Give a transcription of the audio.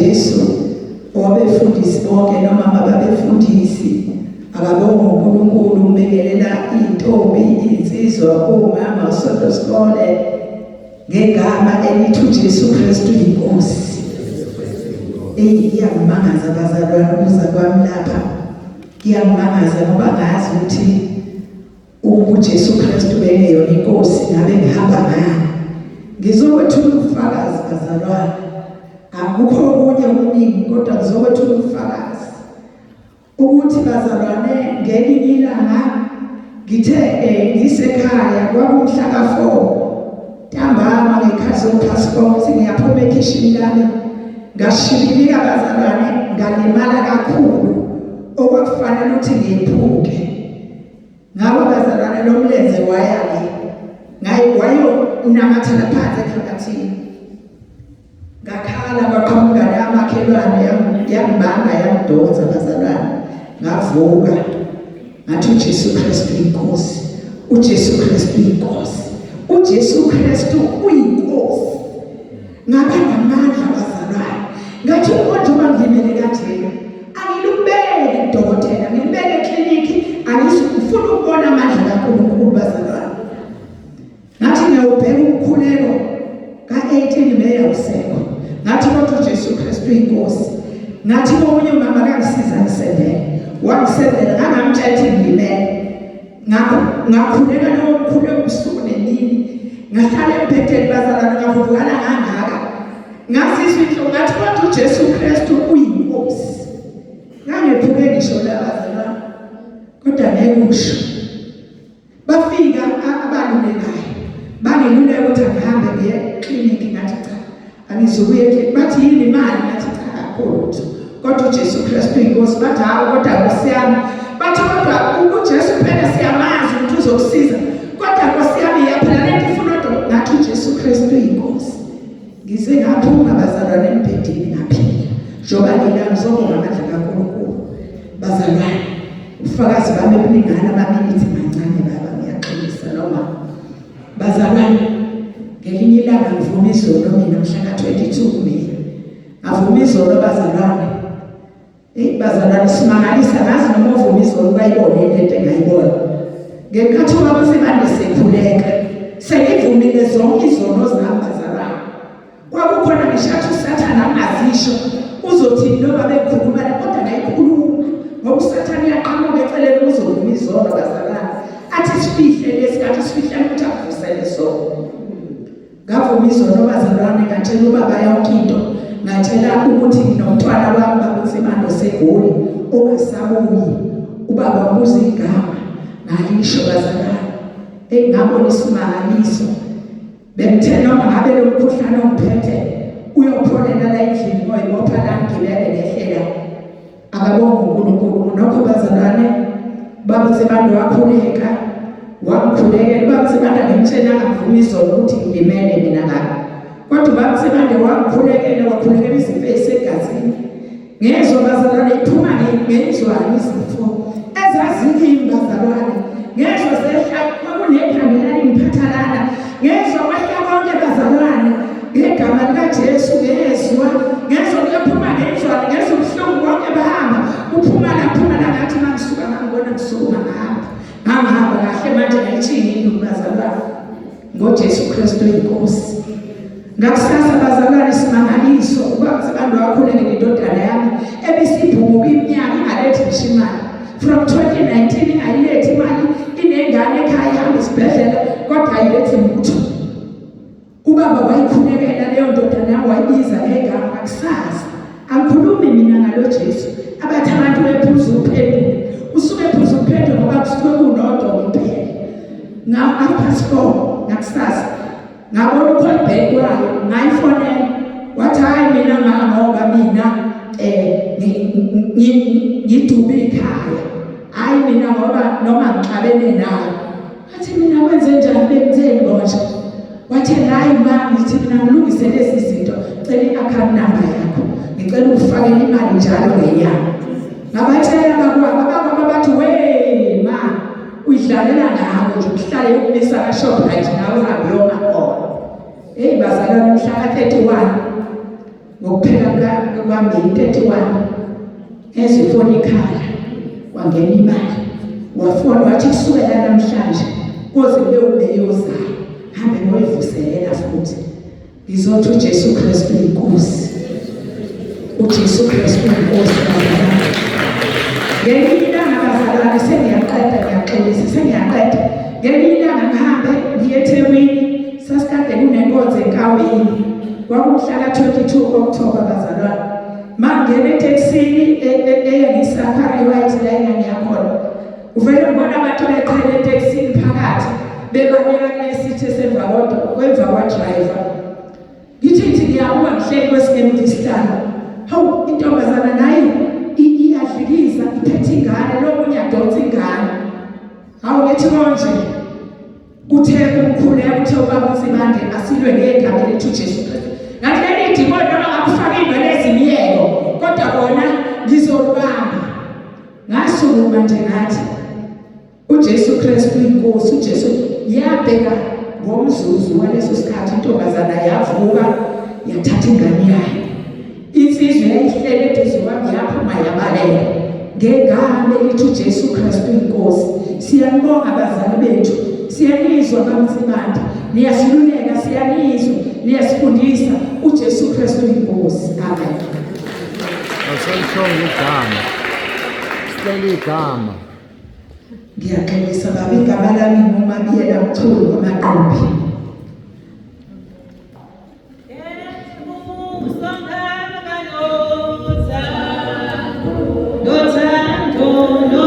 Jesu owabefundisi bonke nomama babefundisi akabonga uNkulunkulu ubekelela intombi insizwa omama usonto sikole ngegama elithi uJesu Kristu inkosi. Iyangimangaza bazalwane ukuza kwami lapha. Iyangimangaza ngoba ngazi ukuthi uJesu Kristu bengeyona inkosi ngabe ngihamba ngani. Ngizokwethula ubufakazi bazalwane. Akukho okunye okuningi kodwa ngizokwethula ubufakazi ukuthi bazalwane ngelinye ilanga ngithe ngisekhaya kwakumhla ka4 ntambama ngekhathi passport ngiyaphuma ekhishini lami ngashibilika bazalwane ngalimala kakhulu okwakufanele ukuthi ngiphuke ngaba bazalwane lomlenze wayake wayo unamathana phansi ekhakathini ngakhala kwaqhamuka namakhelwane yangibanga yangidonsa bazalwane ngavuka ngathi uJesu Kristu inkosi. uJesu Kristu inkosi. uJesu Kristu uyinkosi. ngaba namandla bazalwane ngathi njengoba ngimele kanjena angilubeke udokotela ngilibeke ekliniki angisifuna ukubona amandla kaNkulunkulu bazalwane. ngathi ngiyobheka umkhuleko ka18 May awusekho ngathi kodwa uJesu Kristu inkosi. ngathi omunye umama kangisiza ngisendele wangisendela ngangamtshela ukuthi ngimele ngakhuleka nomkhuleko ubusuku nemini ngahlala embhedeni bazalwane ngavuvukala ngangaka ngasizwa inhlungu ngathi kodwa uJesu Kristu uyinkosi. ngangephuke ngisho la bazalwane kodwa nekusho bafika abalulekayo bangiluleka ukuthi ngihambe ngiye ekliniki ngathi cha angizukuye ekliniki bathi yini imali ngathi cha kakhulu kodwa uJesu Kristu inkosi. bathi hawo kodwa Nkosi yami bathi kodwa uJesu phela siyamazi ukuthi uzokusiza kodwa Nkosi yami yaphela lento ifuna kodwa ngathi uJesu Kristu inkosi. ngize ngaphuma bazalwane embhedeni ngaphila njoba ngizobonga amandla kaNkulunkulu bazalwane. ubufakazi bami ebuningana amaminithi mancane baba ngiyaxolisa noma bazalwane. ngelinye ilanga ngivuma izolo mina mhla ka22 May ngavuma izolo bazalwane. bazalwane simangalisa ngazi noma uvuma izolo ukayibona lento engayibona ngenkathi ubaba sebande sekhuleka sengivumile zonke izono zami bazalwane. kwakukhona ngishathi uSathane angazisho uzothini noma bekhuluma kodwa ngayikhuluma ngoba uSathane uyaqhamuka eceleni uzovuma izono bazalwane athi sifihle lesikhathi sifihle ukuthi avusele sona. ngavuma izono bazalwane ngatshela ubaba yonke into ngatshela ukuthi nginomntwana wami babesemando segoli ongasabuyi. ubaba wabuza igama ngalisho bazalwane. ngabona isimangaliso bengithe noma ngabe lo mkhuhlane ongiphethe uyopholela la endlini ngoyibopha la ngibele ngehlela akabonga uNkulunkulu. nokho bazalwane babesemando wakhuleka wangikhulekela babesemando ngimtshela ngavuma izolo ukuthi ngilimele mina ngapha kodwa babesemando wangikhulekela wakhulekela izifo esegazini. ngezwe bazalwane iphuma ngenzwani izifo ezazingimi bazalwane. ngezwe sehla kwakunekhangela lingiphathalana ngezwe kwehla konke bazalwane ngegama likaJesu ngezwe kuyaphuma ngenzwani ngezwe ubuhlungu bonke bahamba uphuma la ngathi mangisuka ngangibona kusukuma ngahamba kahle manje ngayithini bazalwane ngoJesu Kristu inkosi. ngakusasa bazalwane simangaliso ubaba abantu wakhuleka indodana yami ebisibhuku iminyaka ngalethi imali from 2019 ayilethi imali inengane ekhaya ihamba isibhedlela kodwa ayilethi lutho. ubaba wayikhulekela leyo ndodana yami wayibiza ngegama akusazi angikhulumi mina ngalo Jesu abathi abantu bephuza uphendula usuke ephuza uphendula ngoba kusuke kunodwa kuphela. ngapassport ngakusasa ngabona uCallback wayo ngayifonela wathi hayi mina ngoba mina ngidume ekhaya hayi mina ngoba noma ngixabene nayo. athi mina kwenze njani benzeni ngoba wathi hayi mama ngithi mina ngilungise lezi zinto cela i-account number yakho ngicela ukufakela imali njalo ngenyanga. ngabatshela bakwabo bathi we ma uyidlalela ngawo nje uhlale ukumisa ka-Shoprite nawe uhambe uyoma khona. bazalwane mhla ka-31 ngokuphela kwaMeyi 31 ezifona ikhala wangena imali wafona wathi kusukela namhlanje koze kube ubeyozayo hambe ngoyivuselela futhi ngizothi uJesu Kristu inkosi uJesu Kristu inkosi ngelinye ilanga bazalwane sengiyaqeda ngelinye ilanga ngihambe ngiye eThekwini sasikade kunenkonzo enkawini kwakumhlaka 22 October bazalwane mangena etekisini eyangisapha right la engiyakhona uvele ubona abantu beqhele etekisini phakathi bebaneka kulesithi esemva kwa-driver ngithi ngiyabuka ngihleli kwesinye isitalo hawu intombazana nayo iyadlikiza iphethe ingane lomunye adonsa ingane hawu ngithi konje uthe umkhuleko uthe ubaba uSibande asilwe ngegama lethu Jesu Kristu ngathi leli dimoni noma ngakufaka ingane ezimiyeko kodwa bona ngizolibamba ngasukuma nje ngathi uJesu Kristu inkosi uJesu yabheka ngomzuzu waleso sikhathi intombazana yavuka yathatha ingane yayo insizwe yayihlele eduze kwami yaphuma yabalela ngegama elithi uJesu Kristu inkosi siyabonga abazali bethu siyanizwa kaMzimande niyasiluleka siyanizwa niyasifundisa uJesu Kristu inkosi amen Awuselishongo igama sihleli igama ngiyaxolisa baba igama lami nguMabiyela Mchulu kwaMaqumbi No